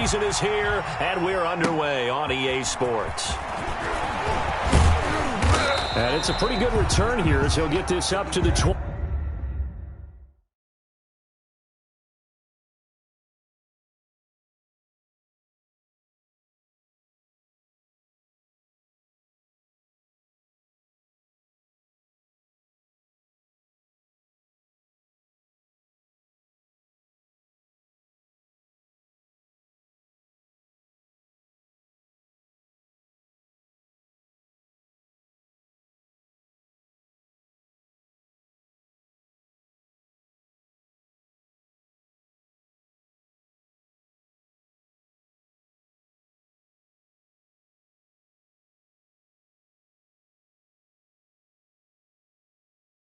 season is here, and we're underway on EA Sports. And it's a pretty good return here as he'll get this up to the 20.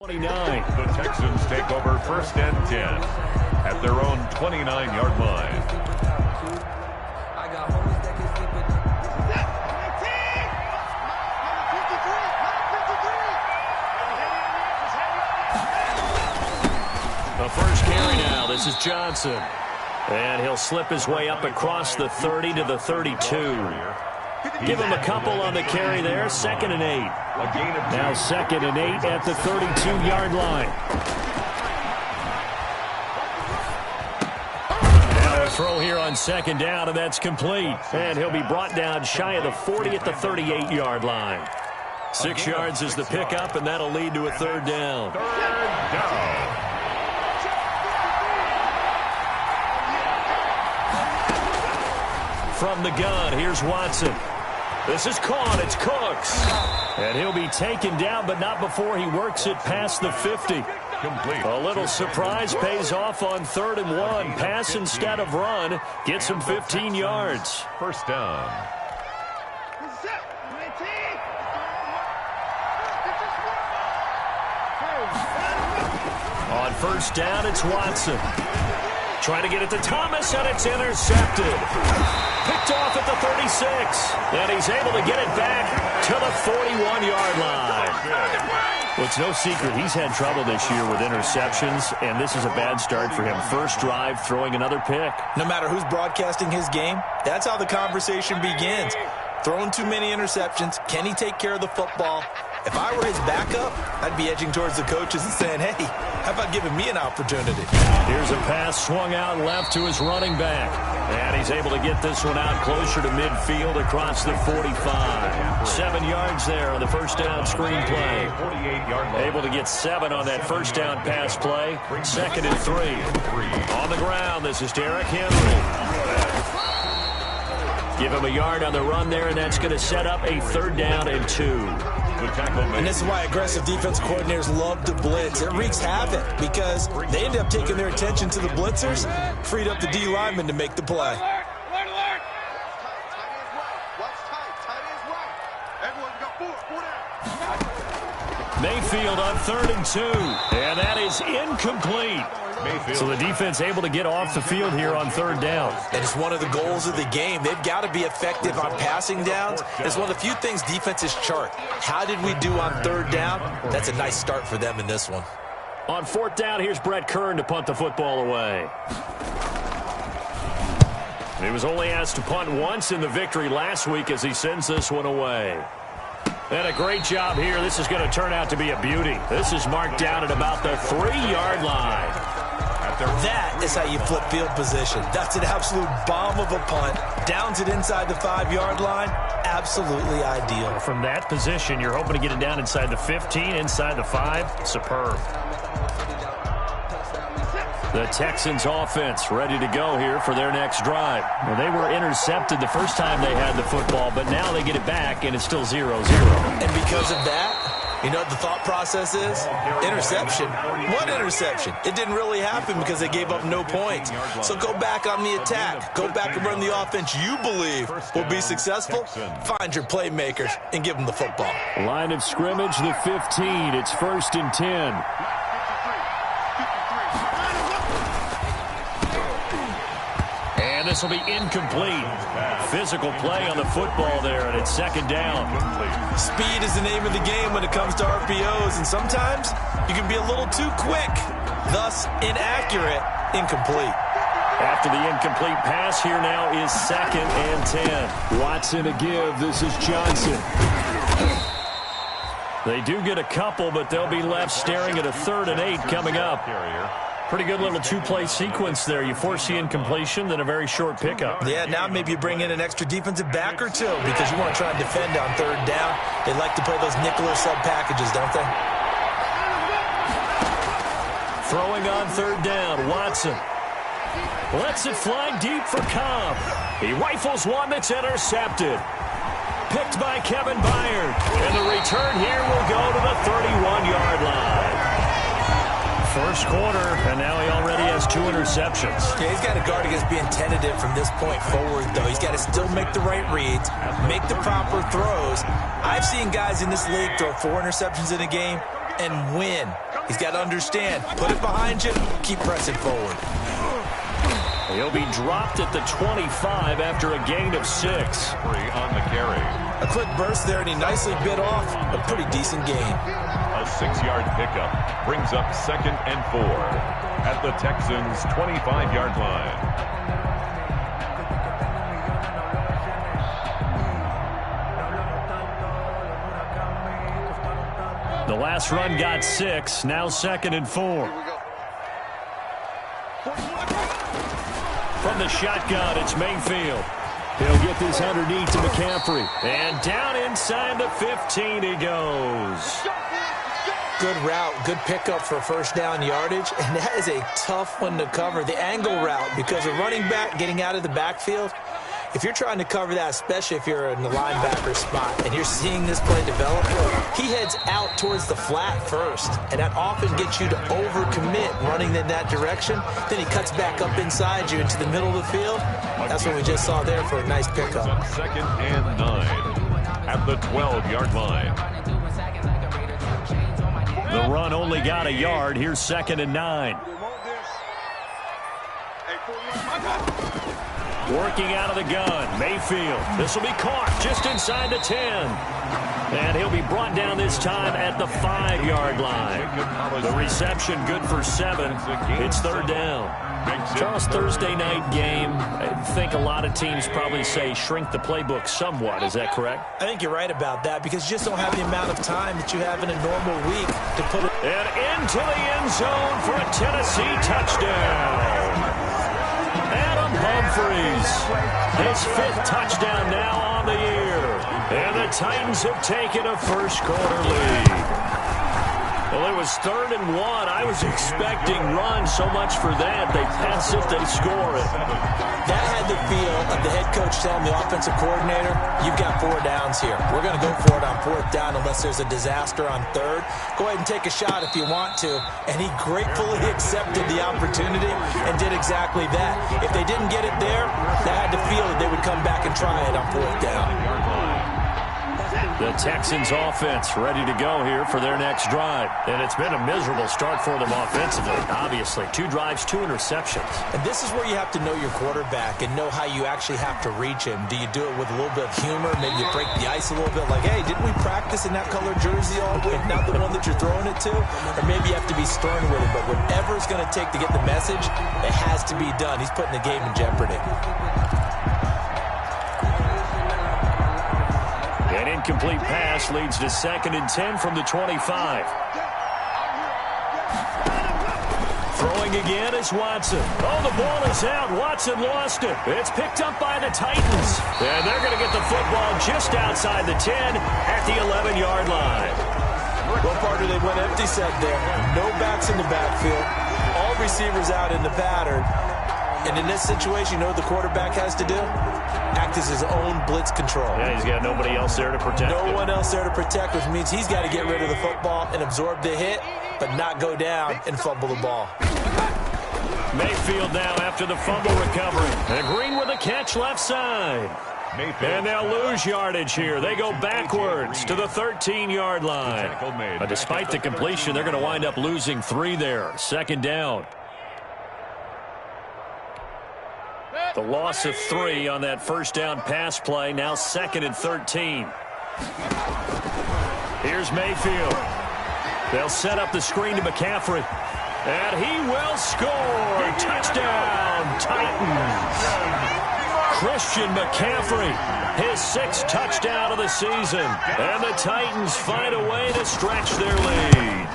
The Texans take over 1st and 10 at their own 29-yard line. The first carry now. This is Johnson. And he'll slip his way up across the 30 to the 32. Give him a couple on the carry there. 2nd and 8. Now 2nd and 8 at the 32-yard line. Now a throw here on 2nd down, and that's complete. And he'll be brought down shy of the 40 at the 38-yard line. 6 yards is the pickup, and that'll lead to a 3rd down. 3rd down. From the gun, here's Watson. This is caught. It's Cooks. And he'll be taken down, but not before he works it past the 50. Complete. A little surprise pays off on 3rd and 1. Pass instead of run. Gets him 15 yards. 1st down. On 1st down, it's Watson. Trying to get it to Thomas, and it's intercepted. Picked off at the 36. And he's able to get it back to the 41-yard line. Well, it's no secret he's had trouble this year with interceptions, and this is a bad start for him. First drive, throwing another pick. No matter who's broadcasting his game, that's how the conversation begins. Throwing too many interceptions. Can he take care of the football? If I were his backup, I'd be edging towards the coaches and saying, hey, how about giving me an opportunity? Here's a pass swung out left to his running back. And he's able to get this one out closer to midfield across the 45. 7 yards there on the first down screen play. Able to get 7 on that first down pass play. 2nd and 3. On the ground, this is Derrick Henry. Give him a yard on the run there, and that's going to set up a 3rd down and 2. And this is why aggressive defense coordinators love to blitz. It wreaks havoc because they end up taking their attention to the blitzers, freed up the D lineman to make the play. Mayfield on 3rd and 2, and that is incomplete. So the defense able to get off the field here on 3rd down. And it's one of the goals of the game. They've got to be effective on passing downs. It's one of the few things defenses chart. How did we do on 3rd down? That's a nice start for them in this one. On 4th down, here's Brett Kern to punt the football away. He was only asked to punt once in the victory last week as he sends this one away. And a great job here. This is going to turn out to be a beauty. This is marked down at about the 3-yard line. That is how you flip field position. That's an absolute bomb of a punt. Downs it inside the 5-yard line. Absolutely ideal. From that position, you're hoping to get it down inside the 15, inside the 5. Superb. The Texans offense ready to go here for their next drive. Well, they were intercepted the first time they had the football, but now they get it back, and it's still 0-0. And because of that, you know what the thought process is? Interception. What interception? It didn't really happen because they gave up no points. So go back on the attack. Go back and run the offense you believe will be successful. Find your playmakers and give them the football. Line of scrimmage, the 15. It's 1st and 10. And this will be incomplete. Physical play on the football there, and it's 2nd down. Speed is the name of the game when it comes to RPOs, and sometimes you can be a little too quick, thus inaccurate, incomplete. After the incomplete pass, here now is 2nd and 10. Watson to give. This is Johnson. They do get a couple, but they'll be left staring at a 3rd and 8 coming up. Pretty good little two-play sequence there. You force the incompletion, then a very short pickup. Yeah, now maybe you bring in an extra defensive back or two because you want to try and defend on 3rd down. They like to play those nickel or sub packages, don't they? Throwing on 3rd down, Watson. Lets it fly deep for Cobb. He rifles one that's intercepted. Picked by Kevin Byard. And the return here will go to the 31-yard line. First quarter, and now he already has 2 interceptions. Yeah, he's got to guard against being tentative from this point forward, though. He's got to still make the right reads, make the proper throws. I've seen guys in this league throw 4 interceptions in a game and win. He's got to understand, put it behind you, keep pressing forward. He'll be dropped at the 25 after a gain of 6. 3 on the carry. A quick burst there, and he nicely bit off a pretty decent gain. A 6-yard pickup brings up 2nd and 4 at the Texans' 25-yard line. The last run got 6, now 2nd and 4. From the shotgun, it's Mayfield. He'll get this underneath to McCaffrey. And down inside the 15 he goes. Good route, good pickup for 1st down yardage, and that is a tough one to cover. The angle route, because a running back getting out of the backfield, if you're trying to cover that, especially if you're in the linebacker spot and you're seeing this play develop, he heads out towards the flat first, and that often gets you to overcommit running in that direction. Then he cuts back up inside you into the middle of the field. That's what we just saw there for a nice pickup. 2nd and 9 at the 12-yard line. The run only got a yard. Here's 2nd and 9. Working out of the gun, Mayfield. This will be caught just inside the 10. And he'll be brought down this time at the 5-yard line. The reception good for 7. It's 3rd down. Charles, Thursday night game, I think a lot of teams probably say shrink the playbook somewhat. Is that correct? I think you're right about that because you just don't have the amount of time that you have in a normal week to put it. And into the end zone for a Tennessee touchdown. Adam Humphries, his 5th touchdown now on the year. And the Titans have taken a first-quarter lead. Well, it was 3rd and 1. I was expecting run so much for that. They pass it, they score it. That had the feel of the head coach telling the offensive coordinator, you've got 4 downs here. We're going to go for it on 4th down unless there's a disaster on 3rd. Go ahead and take a shot if you want to. And he gratefully accepted the opportunity and did exactly that. If they didn't get it there, they had to feel that they would come back and try it on 4th down. The Texans offense ready to go here for their next drive. And it's been a miserable start for them offensively, obviously. 2 drives, 2 interceptions. And this is where you have to know your quarterback and know how you actually have to reach him. Do you do it with a little bit of humor? Maybe you break the ice a little bit like, hey, didn't we practice in that color jersey all week? Not the one that you're throwing it to? Or maybe you have to be stern with him. But whatever it's going to take to get the message, it has to be done. He's putting the game in jeopardy. An incomplete pass leads to 2nd and 10 from the 25. Throwing again is Watson. Oh, the ball is out. Watson lost it. It's picked up by the Titans. And they're going to get the football just outside the 10 at the 11-yard line. Well, partner, they went empty set there. No backs in the backfield. All receivers out in the pattern. And in this situation, you know what the quarterback has to do? Act as his own blitz control. Yeah, he's got nobody else there to protect him. No one else there to protect, which means he's got to get rid of the football and absorb the hit, but not go down and fumble the ball. Mayfield now after the fumble recovery. And Green with a catch left side. And they'll lose yardage here. They go backwards to the 13-yard line. But despite the completion, they're going to wind up losing 3 there. 2nd down. The loss of 3 on that 1st down pass play. Now 2nd and 13. Here's Mayfield. They'll set up the screen to McCaffrey. And he will score. Touchdown, Titans. Christian McCaffrey, his 6th touchdown of the season. And the Titans find a way to stretch their lead.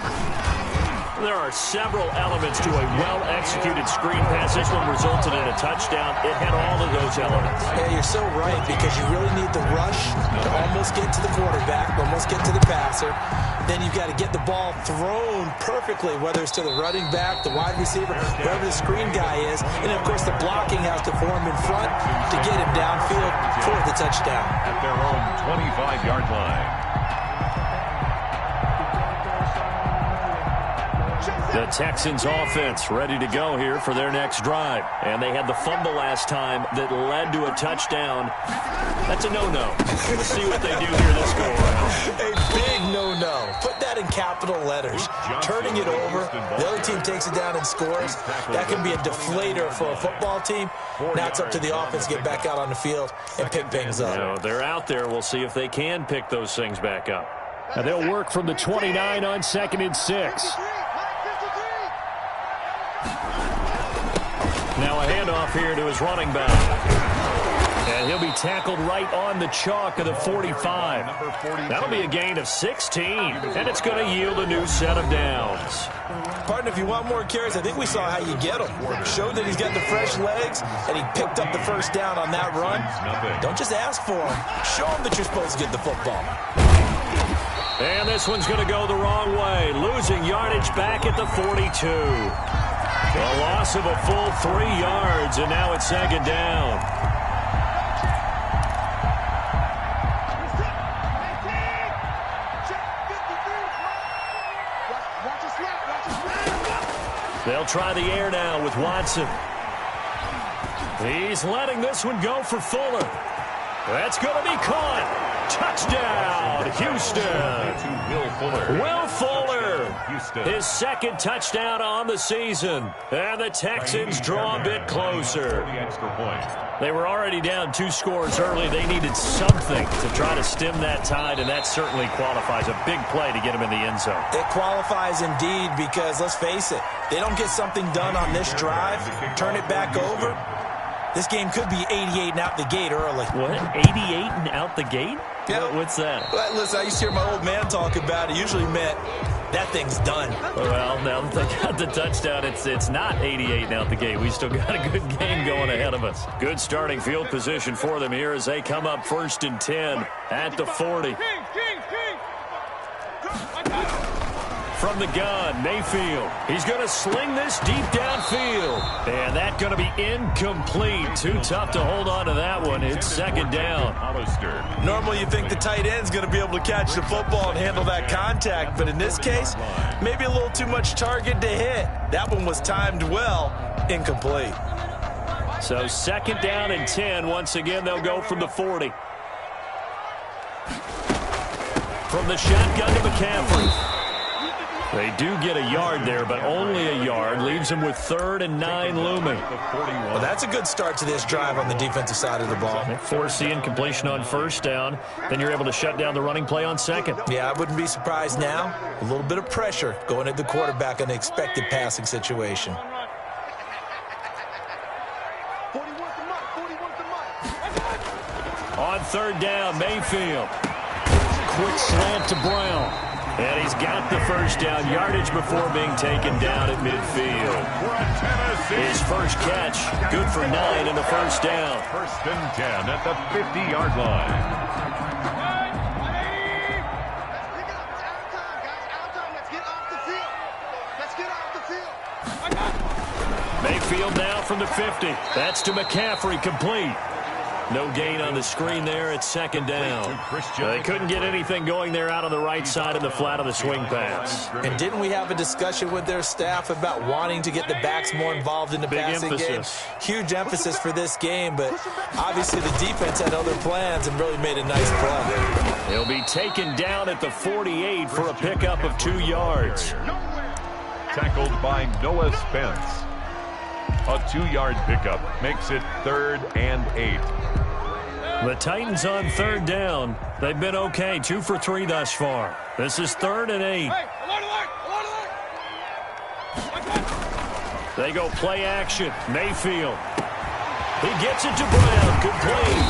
There are several elements to a well-executed screen pass. This one resulted in a touchdown. It had all of those elements. Yeah, you're so right, because you really need the rush to almost get to the quarterback, almost get to the passer. Then you've got to get the ball thrown perfectly, whether it's to the running back, the wide receiver, wherever the screen guy is. And, of course, the blocking has to form in front to get him downfield for the touchdown. At their own 25-yard line. The Texans offense ready to go here for their next drive. And they had the fumble last time that led to a touchdown. That's a no-no. Let's see what they do here this go-around. A big no-no. Put that in capital letters. Turning it over, the other team takes it down and scores. That can be a deflator for a football team. Now it's up to the offense to get back out on the field and pick things up. You know, they're out there. We'll see if they can pick those things back up. Now they'll work from the 29 on 2nd and 6. Now a handoff here to his running back. And he'll be tackled right on the chalk of the 45. That'll be a gain of 16. And it's going to yield a new set of downs. Partner, if you want more carries, I think we saw how you get them. Showed that he's got the fresh legs, and he picked up the first down on that run. Don't just ask for him. Show him that you're supposed to get the football. And this one's going to go the wrong way. Losing yardage back at the 42. A loss of a full 3 yards, and now it's 2nd down. They'll try the air now with Watson. He's letting this one go for Fuller. That's going to be caught. Touchdown, Houston. Will Fuller, his 2nd touchdown on the season. And the Texans draw a bit closer. They were already down 2 scores early. They needed something to try to stem that tide, and that certainly qualifies. A big play to get them in the end zone. It qualifies indeed, because let's face it, they don't get something done on this drive, turn it back over, this game could be 88 and out the gate early. What? 88 and out the gate? Yeah. What's that? Well, listen, I used to hear my old man talk about it. Usually meant that thing's done. Well, now that they got the touchdown, it's not 88 and out the gate. We still got a good game going ahead of us. Good starting field position for them here as they come up 1st and 10 at the 40. From the gun, Mayfield. He's going to sling this deep downfield. And that's going to be incomplete. Too tough to hold on to that one. It's 2nd down. Normally you think the tight end's going to be able to catch the football and handle that contact. But in this case, maybe a little too much target to hit. That one was timed well. Incomplete. So 2nd down and 10. Once again, they'll go from the 40. From the shotgun to McCaffrey. They do get a yard there, but only a yard. Leaves them with 3rd and 9 looming. Well, that's a good start to this drive on the defensive side of the ball. Forcing completion on 1st down. Then you're able to shut down the running play on 2nd. Yeah, I wouldn't be surprised now. A little bit of pressure going at the quarterback on the expected passing situation. On 3rd down, Mayfield. Quick slant to Brown. And he's got the first down, yardage before being taken down at midfield. His first catch, good for 9 in the first down. 1st and 10 at the 50-yard line. Mayfield now from the 50. That's to McCaffrey, complete. No gain on the screen there at 2nd down. They couldn't get anything going there out on the right side of the flat of the swing pass. And didn't we have a discussion with their staff about wanting to get the backs more involved in the passing game? Huge emphasis for this game, but obviously the defense had other plans and really made a nice play. He'll be taken down at the 48 for a pickup of 2 yards. Tackled by Noah Spence. A 2-yard pickup makes it 3rd and 8. The Titans on 3rd down. They've been okay, 2 for 3 thus far. This is 3rd and 8. They go play action. Mayfield. He gets it to Brown. Complete.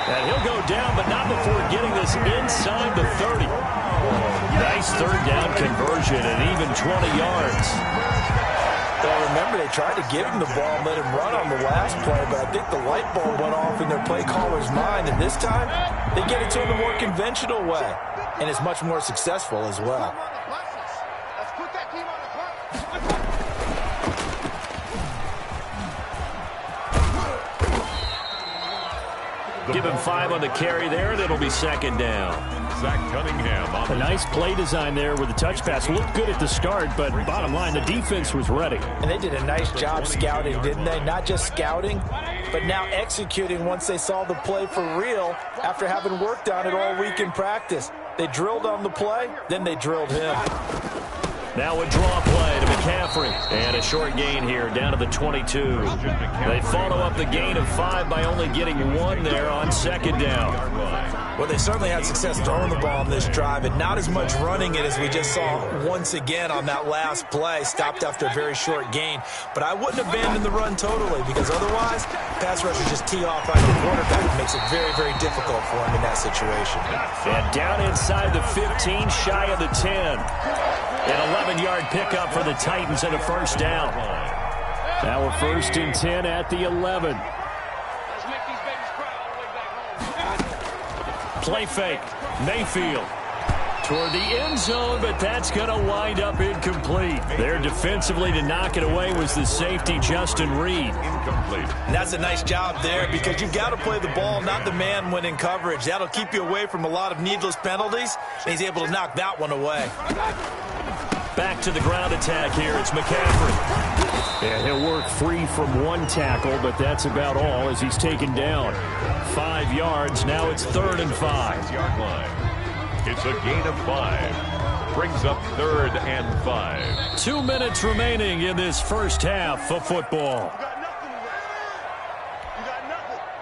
And he'll go down, but not before getting this inside the 30. Nice third down conversion and even 20 yards. Well, remember, they tried to give him the ball and let him run on the last play, but I think the light bulb went off in their play caller's mind, and this time they get it to him the more conventional way, and it's much more successful as well. Give him 5 on the carry there, and it'll be second down. Zach Cunningham. A nice play design there with the touch pass. Looked good at the start, but bottom line, the defense was ready. And they did a nice job scouting, didn't they? Not just scouting, but now executing once they saw the play for real after having worked on it all week in practice. They drilled on the play, then they drilled him. Now a draw play to McCaffrey. And a short gain here down to the 22. They follow up the gain of 5 by only getting 1 there on second down. Well, they certainly had success throwing the ball on this drive, and not as much running it as we just saw once again on that last play. Stopped after a very short gain. But I wouldn't abandon the run totally, because otherwise, pass rushers just tee off on your quarterback. It makes it very, very difficult for him in that situation. And down inside the 15, shy of the 10. An 11-yard pickup for the Titans and a first down. Now we're 1st and 10 at the 11. Play fake. Mayfield toward the end zone, but that's going to wind up incomplete. There defensively to knock it away was the safety, Justin Reed. Incomplete. And that's a nice job there, because you've got to play the ball, not the man when in coverage. That'll keep you away from a lot of needless penalties, and he's able to knock that one away. Back to the ground attack here. It's McCaffrey. And he'll work free from 1 tackle, but that's about all as he's taken down. 5 yards. Now it's 3rd and 5. 6-yard line. It's a gain of 5. Brings up 3rd and 5. 2 minutes remaining in this first half of football.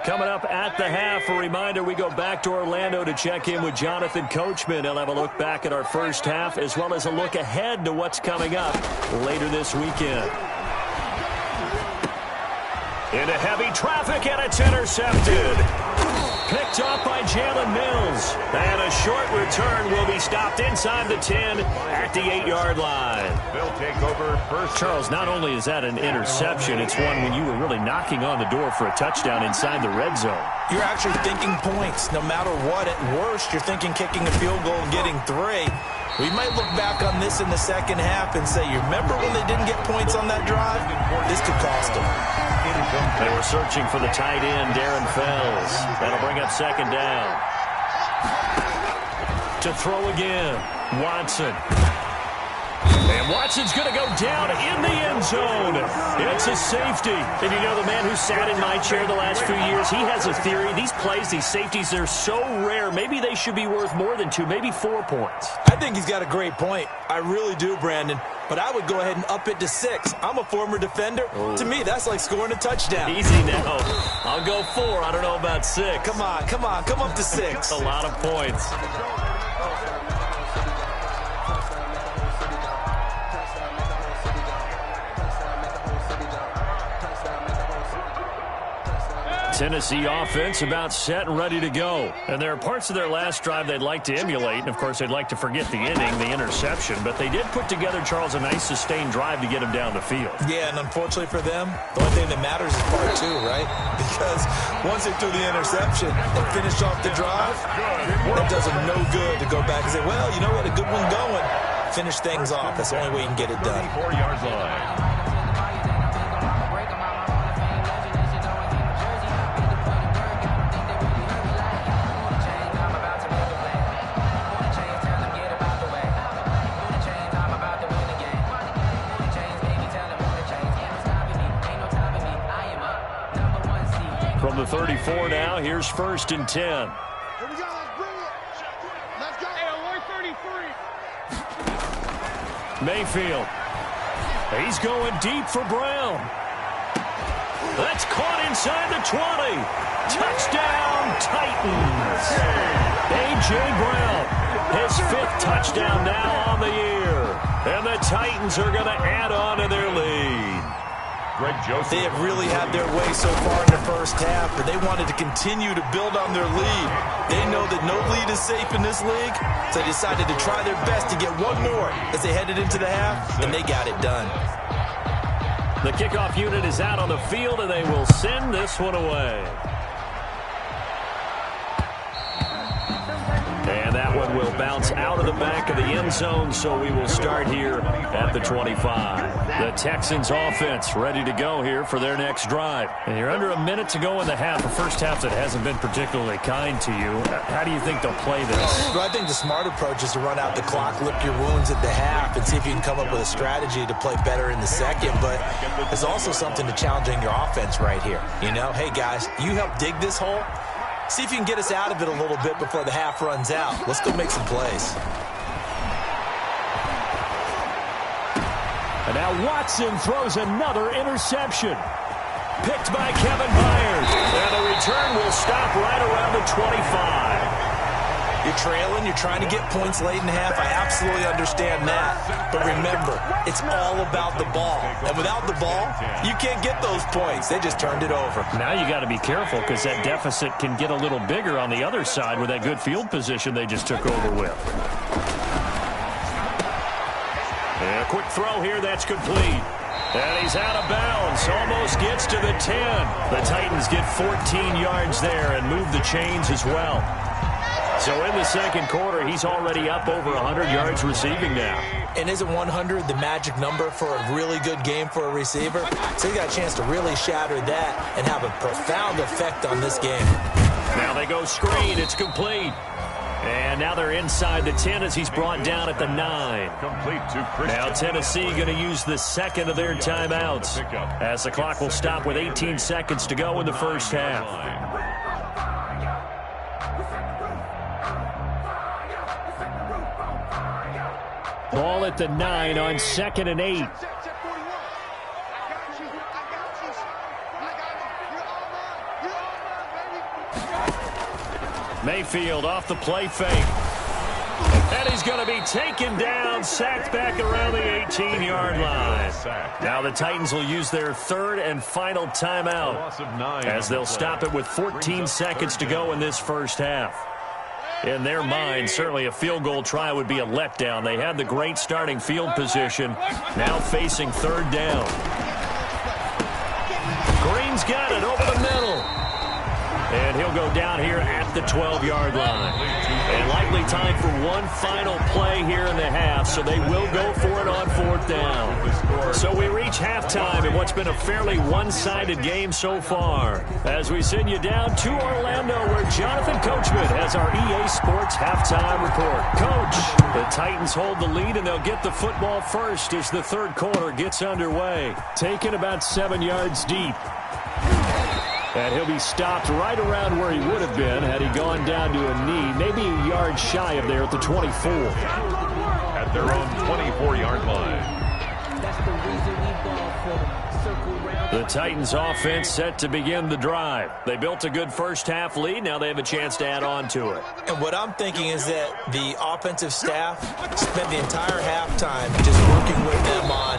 Coming up at the half, a reminder, we go back to Orlando to check in with Jonathan Coachman. He'll have a look back at our first half, as well as a look ahead to what's coming up later this weekend. Into heavy traffic, and it's intercepted. Picked up by Jalen Mills. And a short return will be stopped inside the 10 at the 8-yard line. They'll take over first. Charles, not only is that an interception, it's one when you were really knocking on the door for a touchdown inside the red zone. You're actually thinking points. No matter what, at worst, you're thinking kicking a field goal and getting 3. We might look back on this in the second half and say, you remember when they didn't get points on that drive? This could cost them. They were searching for the tight end, Darren Fells. That'll bring up second down. To throw again, Watson. And Watson's going to go down in the end zone. It's a safety. And you know, the man who sat in my chair the last few years, he has a theory. These plays, these safeties, they're so rare. Maybe they should be worth more than 2, maybe 4 points. I think he's got a great point. I really do, Brandon. But I would go ahead and up it to 6. I'm a former defender. Oh. To me, that's like scoring a touchdown. Easy now. I'll go 4. I don't know about 6. Come on. Come up to 6. That's a lot of points. Tennessee offense about set and ready to go. And there are parts of their last drive they'd like to emulate. And, of course, they'd like to forget the inning, the interception. But they did put together, Charles, a nice sustained drive to get them down the field. Yeah, and unfortunately for them, the only thing that matters is part 2, right? Because once they threw the interception and finished off the drive, that does them no good to go back and say, well, you know what, a good one going. Finish things off. That's the only way you can get it done. 4-yard line. From the 34 now, here's 1st and 10. Here we go, let's bring it. Let's go. Hey, 133. Mayfield. He's going deep for Brown. That's caught inside the 20. Touchdown, Titans. A.J. Brown, his 5th touchdown now on the year. And the Titans are going to add on to their lead. Greg Joseph. They have really had their way so far in the first half, but they wanted to continue to build on their lead. They know that no lead is safe in this league, so they decided to try their best to get one more as they headed into the half, and they got it done. The kickoff unit is out on the field, and they will send this one away. And that one will bounce out of the back of the end zone, so we will start here at the 25. The Texans offense ready to go here for their next drive. And you're under a minute to go in the half, a first half that hasn't been particularly kind to you. How do you think they'll play this? Well, I think the smart approach is to run out the clock, lick your wounds at the half, and see if you can come up with a strategy to play better in the second. But there's also something to challenging your offense right here. You know, hey, guys, you help dig this hole. See if you can get us out of it a little bit before the half runs out. Let's go make some plays. And now Watson throws another interception. Picked by Kevin Byard. And the return will stop right around the 25. You're trailing, you're trying to get points late in half. I absolutely understand that. But remember, it's all about the ball. And without the ball, you can't get those points. They just turned it over. Now you got to be careful because that deficit can get a little bigger on the other side with that good field position they just took over with. And a quick throw here, that's complete. And he's out of bounds, almost gets to the 10. The Titans get 14 yards there and move the chains as well. So in the second quarter, he's already up over 100 yards receiving now. And isn't 100 the magic number for a really good game for a receiver? So he got a chance to really shatter that and have a profound effect on this game. Now they go screen. It's complete. And now they're inside the 10 as he's brought down at the 9. Complete to Christian. Now Tennessee going to use the second of their timeouts as the clock will stop with 18 seconds to go in the first half. Ball at the 9 on 2nd and 8. Mayfield off the play fake. And he's going to be taken down, sacked back around the 18-yard line. Now the Titans will use their third and final timeout as they'll stop it with 14 seconds to go in this first half. In their mind, certainly a field goal try would be a letdown. They had the great starting field position, now facing third down. Green's got it over the middle. And he'll go down here at the 12-yard line. And likely time for one final play here in the half, so they will go for it on fourth down. So we reach halftime in what's been a fairly one-sided game so far. As we send you down to Orlando, where Jonathan Coachman has our EA Sports halftime report. Coach, the Titans hold the lead, and they'll get the football first as the third quarter gets underway. Taken about 7 yards deep. And he'll be stopped right around where he would have been had he gone down to a knee, maybe a yard shy of there at the 24. At their own 24-yard line. The Titans offense set to begin the drive. They built a good first half lead. Now they have a chance to add on to it. And what I'm thinking is that the offensive staff spent the entire halftime just working with them on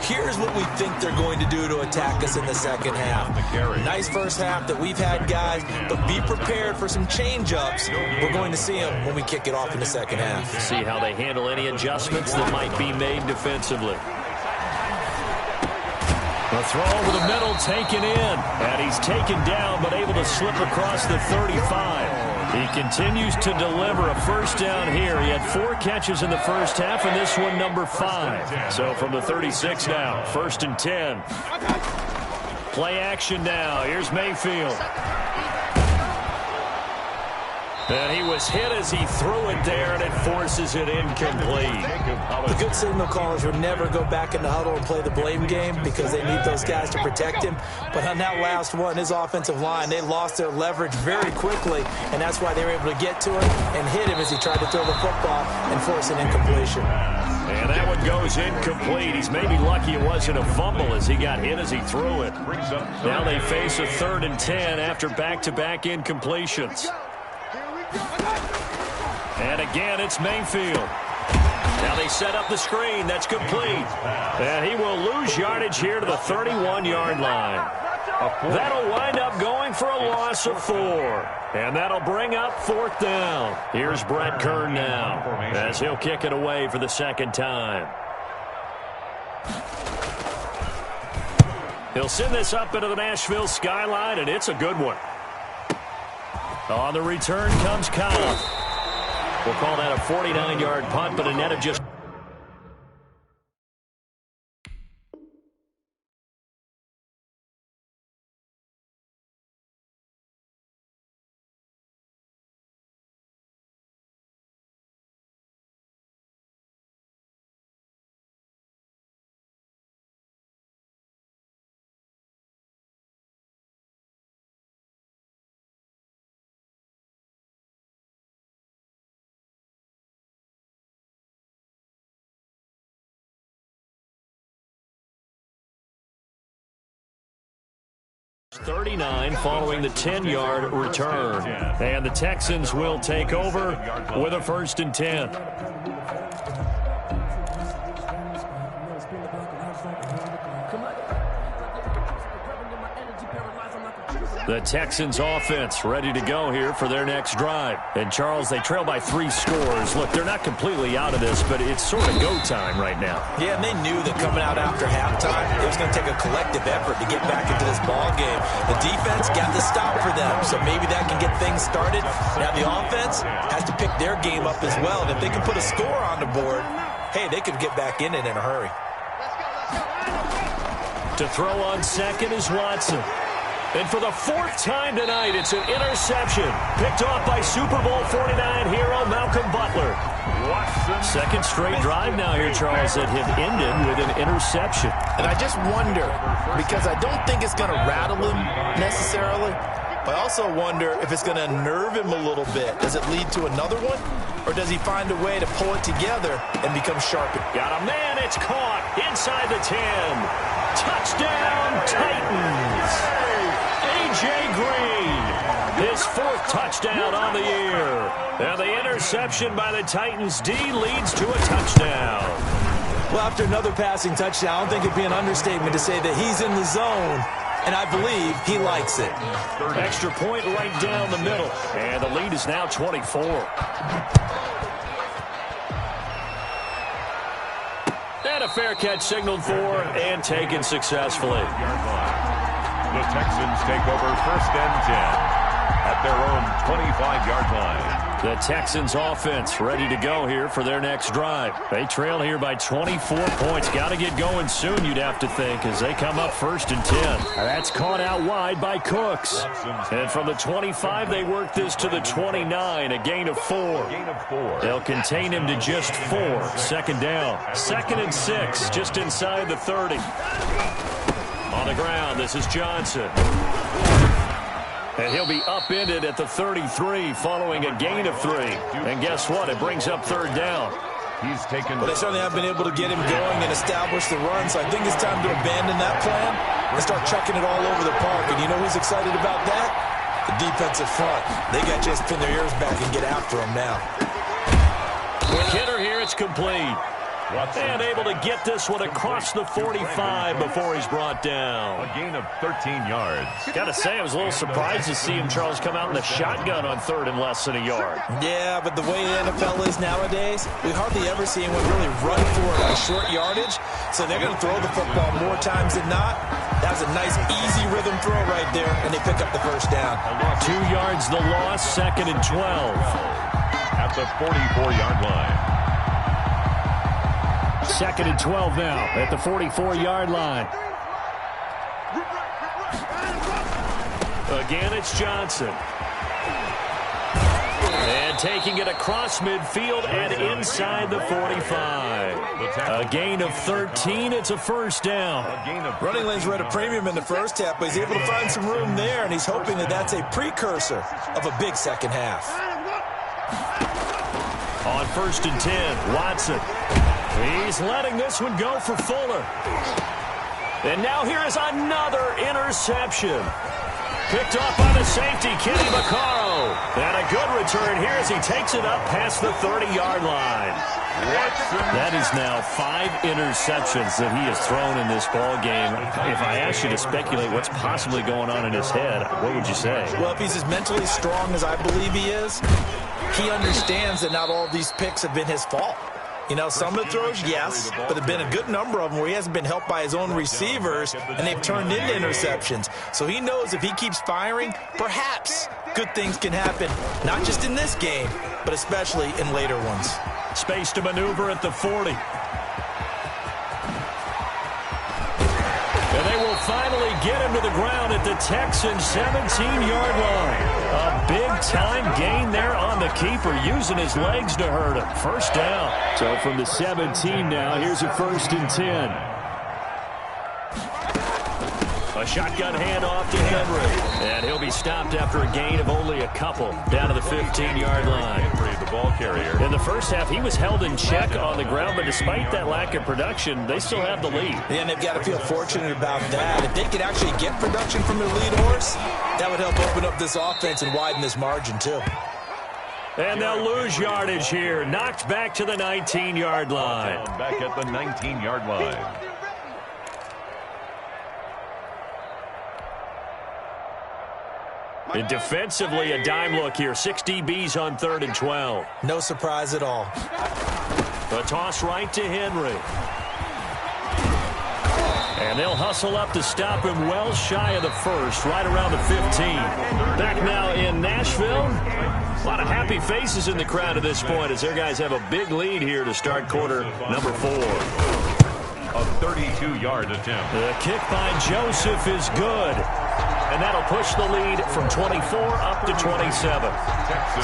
here's what we think they're going to do to attack us in the second half. Nice first half that we've had, guys, but be prepared for some change-ups. We're going to see them when we kick it off in the second half. See how they handle any adjustments that might be made defensively. The throw over the middle taken in, and he's taken down but able to slip across the 35. He continues to deliver a first down here. He had 4 catches in the first half, and this one number 5. So from the 36 now, 1st and 10. Play action now. Here's Mayfield. And he was hit as he threw it there, and it forces it incomplete. The good signal callers would never go back in the huddle and play the blame game because they need those guys to protect him. But on that last one, his offensive line, they lost their leverage very quickly, and that's why they were able to get to him and hit him as he tried to throw the football and force an incompletion. And that one goes incomplete. He's maybe lucky it wasn't a fumble as he got hit as he threw it. Now they face a 3rd and 10 after back-to-back incompletions. And again, it's Mayfield. Now they set up the screen. That's complete. And he will lose yardage here to the 31-yard line. That'll wind up going for a loss of 4. And that'll bring up 4th down. Here's Brett Kern now as he'll kick it away for the second time. He'll send this up into the Nashville skyline, and it's a good one. On the return comes Kyle. We'll call that a 49-yard punt, but a net of just... .39 following the 10-yard return. And the Texans will take over with a 1st and 10. The Texans offense ready to go here for their next drive. And, Charles, they trail by 3 scores. Look, they're not completely out of this, but it's sort of go time right now. Yeah, and they knew that coming out after halftime, it was going to take a collective effort to get back into this ball game. The defense got the stop for them, so maybe that can get things started. Now the offense has to pick their game up as well. And if they can put a score on the board, hey, they could get back in it in a hurry. To throw on second is Watson. And for the 4th time tonight, it's an interception. Picked off by Super Bowl 49 hero Malcolm Butler. Second straight drive now here, Charles, that have ended with an interception. And I just wonder, because I don't think it's going to rattle him necessarily, but I also wonder if it's going to unnerve him a little bit. Does it lead to another one? Or does he find a way to pull it together and become sharper? Got a man, it's caught inside the 10. Touchdown, Titans. A.J. Green, his 4th touchdown on the year. And the interception by the Titans D leads to a touchdown. Well, after another passing touchdown, I don't think it'd be an understatement to say that he's in the zone, and I believe he likes it. Extra point right down the middle, and the lead is now 24. And a fair catch signaled for and taken successfully. The Texans take over 1st and 10 at their own 25-yard line. The Texans offense ready to go here for their next drive. They trail here by 24 points. Got to get going soon, you'd have to think, as they come up 1st and 10. That's caught out wide by Cooks. And from the 25, they work this to the 29, a gain of 4. They'll contain him to just 4. 2nd down. 2nd and 6, just inside the 30. On the ground, this is Johnson. And he'll be upended at the 33 following a gain of 3. And guess what? It brings up 3rd down. He's taken. Well, they certainly have been able to get him going and establish the run, so I think it's time to abandon that plan and start chucking it all over the park. And you know who's excited about that? The defensive front. They got to just pin their ears back and get after him now. Quick hitter here, it's complete. And able to get this one across the 45 before he's brought down. A gain of 13 yards. Got to say, I was a little surprised to see him, Charles, come out in the shotgun on 3rd and less than a yard. Yeah, but the way the NFL is nowadays, we hardly ever see anyone really run for it on short yardage. So they're going to throw the football more times than not. That was a nice, easy rhythm throw right there, and they pick up the 1st down. 2 yards the loss, 2nd and 12. At the 44-yard line. 2nd and 12 now at the 44-yard line. Again, it's Johnson. And taking it across midfield and inside the 45. A gain of 13. It's a 1st down. Running lanes were at a premium in the 1st half, but he's able to find some room there, and he's hoping that that's a precursor of a big 2nd half. On 1st and 10, Watson. He's letting this one go for Fuller. And now here is another interception. Picked off by the safety, Kenny Vaccaro. And a good return here as he takes it up past the 30-yard line. That is now 5 interceptions that he has thrown in this ball game. If I asked you to speculate what's possibly going on in his head, what would you say? Well, if he's as mentally strong as I believe he is, he understands that not all of these picks have been his fault. You know, some of the throws, yes, but there have been a good number of them where he hasn't been helped by his own receivers, and they've turned into interceptions. So he knows if he keeps firing, perhaps good things can happen, not just in this game, but especially in later ones. Space to maneuver at the 40. And they will finally get him to the ground at the Texans' 17-yard line. A big-time gain there on the keeper, using his legs to hurt him. First down. So from the 17 now, here's a 1st and 10. A shotgun handoff to Henry. And he'll be stopped after a gain of only a couple, down to the 15-yard line. The ball carrier. In the first half, he was held in check on the ground, but despite that lack of production, they still have the lead. Yeah, and they've got to feel fortunate about that. If they could actually get production from their lead horse, that would help open up this offense and widen this margin, too. And they'll lose yardage here. Knocked back to the 19-yard line. Back at the 19-yard line. And defensively, a dime look here. 6 DBs on 3rd and 12. No surprise at all. The toss right to Henry. And they'll hustle up to stop him well shy of the first, right around the 15. Back now in Nashville. A lot of happy faces in the crowd at this point as their guys have a big lead here to start quarter number 4. A 32-yard attempt. The kick by Joseph is good. And that'll push the lead from 24 up to 27.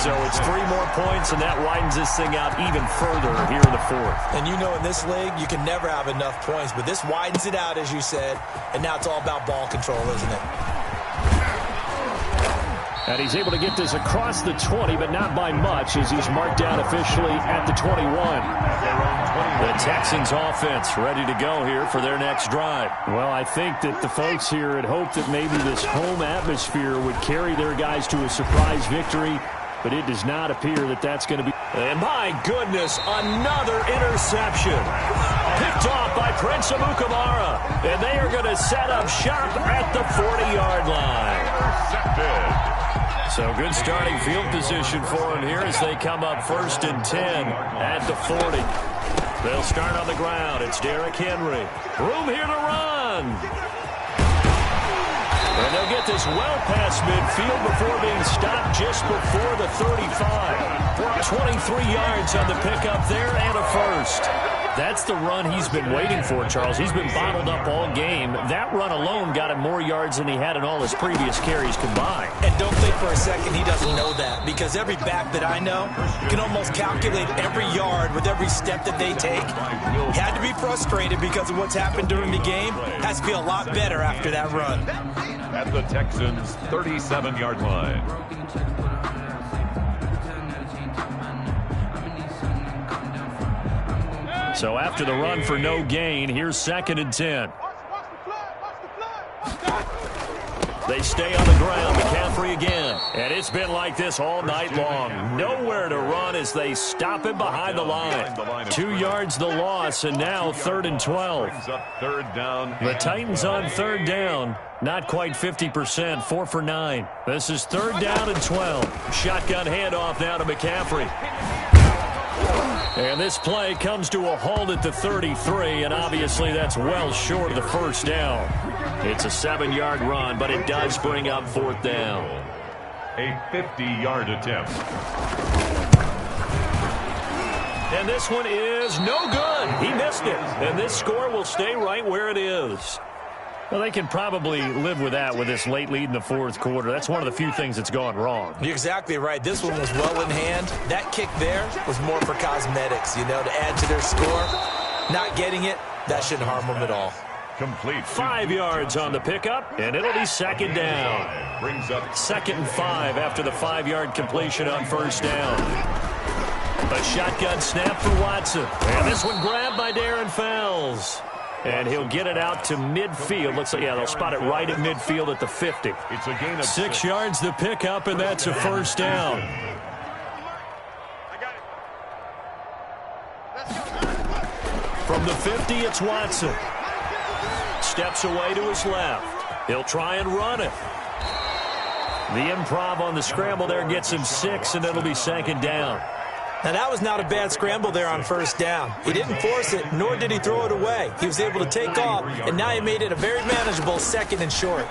So it's 3 more points, and that widens this thing out even further here in the 4th. And you know in this league, you can never have enough points, but this widens it out, as you said, and now it's all about ball control, isn't it? And he's able to get this across the 20, but not by much, as he's marked down officially at the 21. The Texans offense ready to go here for their next drive. Well, I think that the folks here had hoped that maybe this home atmosphere would carry their guys to a surprise victory, but it does not appear that that's going to be. And my goodness, another interception. Picked off by Prince Amukamara. And they are going to set up shop at the 40-yard line. Intercepted. So good starting field position for them here as they come up 1st and 10 at the 40. They'll start on the ground. It's Derrick Henry. Room here to run. And they'll get this well past midfield before being stopped just before the 35. 23 yards on the pickup there and a first. That's the run he's been waiting for, Charles. He's been bottled up all game. That run alone got him more yards than he had in all his previous carries combined. And don't think for a second he doesn't know that, because every back that I know can almost calculate every yard with every step that they take. He had to be frustrated because of what's happened during the game. Has to feel a lot better after that run. At the Texans' 37-yard line. So after the run for no gain, here's 2nd and 10. They stay on the ground. McCaffrey again. And it's been like this all night long. Nowhere to run as they stop him behind the line. 2 yards the loss, and now 3rd and 12. The Titans on 3rd down. Not quite 50%, 4 for 9. This is 3rd down and 12. Shotgun handoff now to McCaffrey. And this play comes to a halt at the 33, and obviously that's well short of the first down. It's a 7-yard run, but it does bring up 4th down. A 50-yard attempt. And this one is no good. He missed it. And this score will stay right where it is. Well, they can probably live with that with this late lead in the 4th quarter. That's one of the few things that's gone wrong. You're exactly right. This one was well in hand. That kick there was more for cosmetics, you know, to add to their score. Not getting it, that shouldn't harm them at all. Complete. 5 yards on the pickup, and it'll be 2nd down. Brings up 2nd and 5 after the 5-yard completion on 1st down. A shotgun snap for Watson. And this one grabbed by Darren Fells. And he'll get it out to midfield. Looks like, yeah, they'll spot it right at midfield at the 50. It's a gain of 6 yards the pickup, and that's a 1st down. From the 50, it's Watson. Steps away to his left. He'll try and run it. The improv on the scramble there gets him 6, and it'll be second down. Now, that was not a bad scramble there on first down. He didn't force it, nor did he throw it away. He was able to take off, and now he made it a very manageable second and short.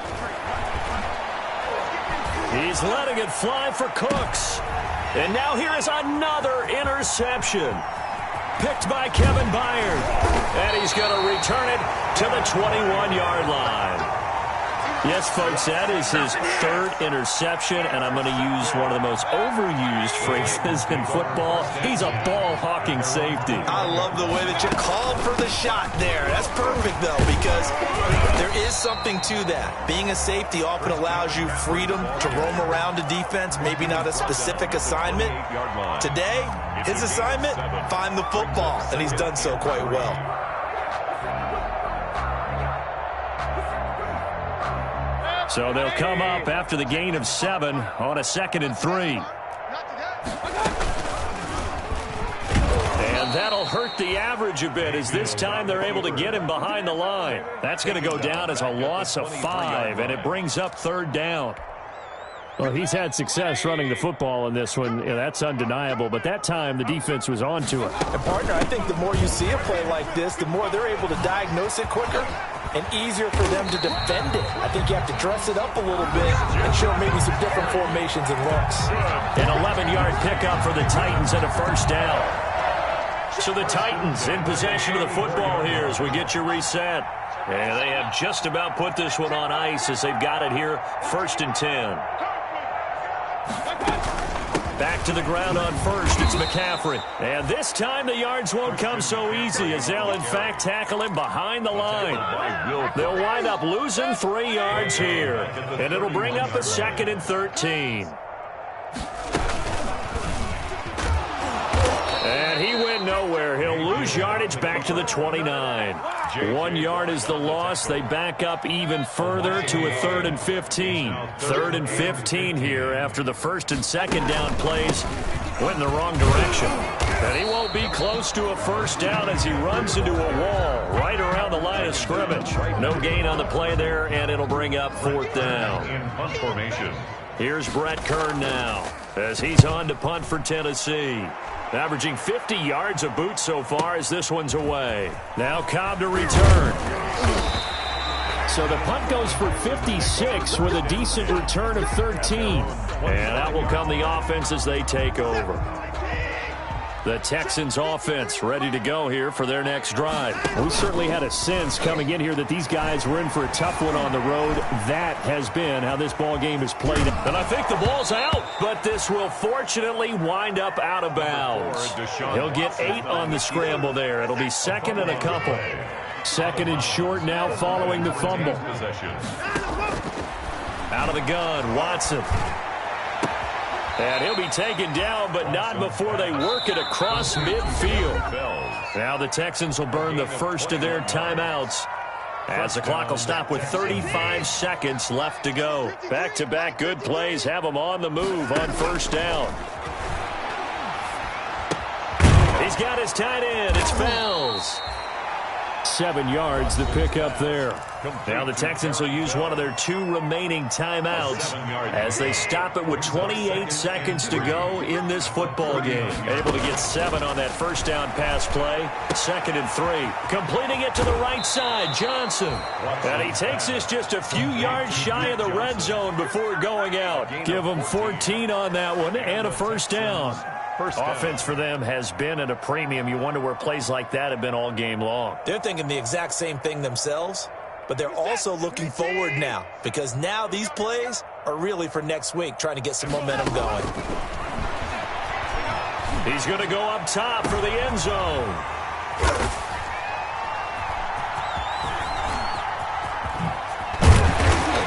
He's letting it fly for Cooks. And now here is another interception. Picked by Kevin Byard. And he's going to return it to the 21-yard line. Yes, folks, that is his third interception, and I'm going to use one of the most overused phrases in football. He's a ball-hawking safety. I love the way that you called for the shot there. That's perfect, though, because there is something to that. Being a safety often allows you freedom to roam around a defense, maybe not a specific assignment. Today, his assignment, find the football, and he's done so quite well. So they'll come up after the gain of 7 on a 2nd and 3. And that'll hurt the average a bit, as this time they're able to get him behind the line. That's going to go down as a loss of 5, and it brings up 3rd down. Well, he's had success running the football in this one. Yeah, that's undeniable, but that time the defense was on to it. And, partner, I think the more you see a play like this, the more they're able to diagnose it quicker and easier for them to defend it. I think you have to dress it up a little bit and show maybe some different formations and looks. An 11-yard pickup for the Titans and a 1st down. So the Titans in possession of the football here as we get you reset. And they have just about put this one on ice as they've got it here, 1st and 10. Back to the ground on 1st, it's McCaffrey. And this time the yards won't come so easy as they'll in fact tackle him behind the line. They'll wind up losing 3 yards here. And it'll bring up a 2nd and 13. And he went nowhere. He'll lose yardage back to the 29. 1 yard is the loss. They back up even further to a 3rd and 15. 3rd and 15 here after the 1st and 2nd down plays went in the wrong direction. And he won't be close to a 1st down as he runs into a wall right around the line of scrimmage. No gain on the play there, and it'll bring up 4th down. In punt formation. Here's Brett Kern now as he's on to punt for Tennessee. Averaging 50 yards a boot so far as this one's away. Now Cobb to return. So the punt goes for 56 with a decent return of 13. And out will come the offense as they take over. The Texans offense ready to go here for their next drive. We certainly had a sense coming in here that these guys were in for a tough one on the road. That has been how this ball game is played. And I think the ball's out, but this will fortunately wind up out of bounds. He'll get 8 on the scramble there. It'll be 2nd and a couple. 2nd and short now following the fumble. Out of the gun, Watson. And he'll be taken down, but not before they work it across midfield. Now the Texans will burn the first of their timeouts as the clock will stop with 35 seconds left to go. Back-to-back good plays have them on the move on 1st down. He's got his tight end. It's Fells. 7 yards the pick up there. Now the Texans will use one of their 2 remaining timeouts as they stop it with 28 seconds to go in this football game. Able to get 7 on that 1st down pass play. 2nd and 3. Completing it to the right side, Johnson. And he takes this just a few yards shy of the red zone before going out. Give him 14 on that one and a 1st down. Offense for them has been at a premium. You wonder where plays like that have been all game long. They're thinking the exact same thing themselves, but they're also looking forward now because now these plays are really for next week, trying to get some momentum going. He's going to go up top for the end zone.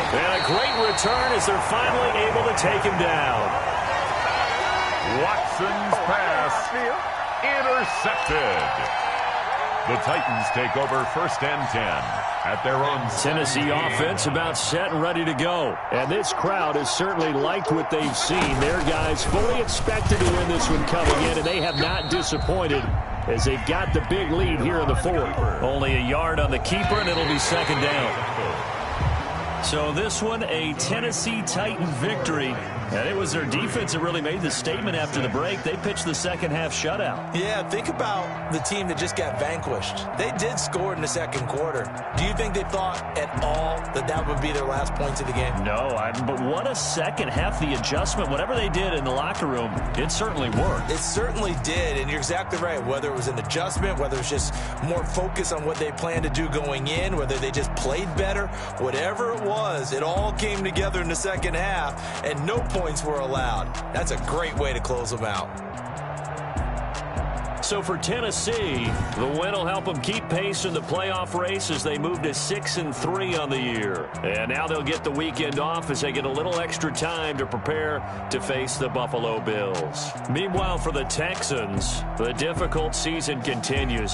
And a great return as they're finally able to take him down. Watson's pass intercepted. The Titans take over 1st and 10 at their own. Tennessee offense about set and ready to go. And this crowd has certainly liked what they've seen. Their guys fully expected to win this one coming in, and they have not disappointed as they've got the big lead here in the fourth. Only a yard on the keeper, and it'll be second down. So this one, a Tennessee Titan victory. And it was their defense that really made the statement after the break. They pitched the second half shutout. Yeah, think about the team that just got vanquished. They did score in the second quarter. Do you think they thought at all that that would be their last points of the game? No, but what a second half. The adjustment, whatever they did in the locker room, it certainly worked. It certainly did, and you're exactly right. Whether it was an adjustment, whether it was just more focus on what they planned to do going in, whether they just played better, whatever it was, it all came together in the second half, and no points were allowed. That's a great way to close them out. So for Tennessee, the win will help them keep pace in the playoff race as they move to 6-3 on the year. And now they'll get the weekend off as they get a little extra time to prepare to face the Buffalo Bills. Meanwhile, for the Texans, the difficult season continues.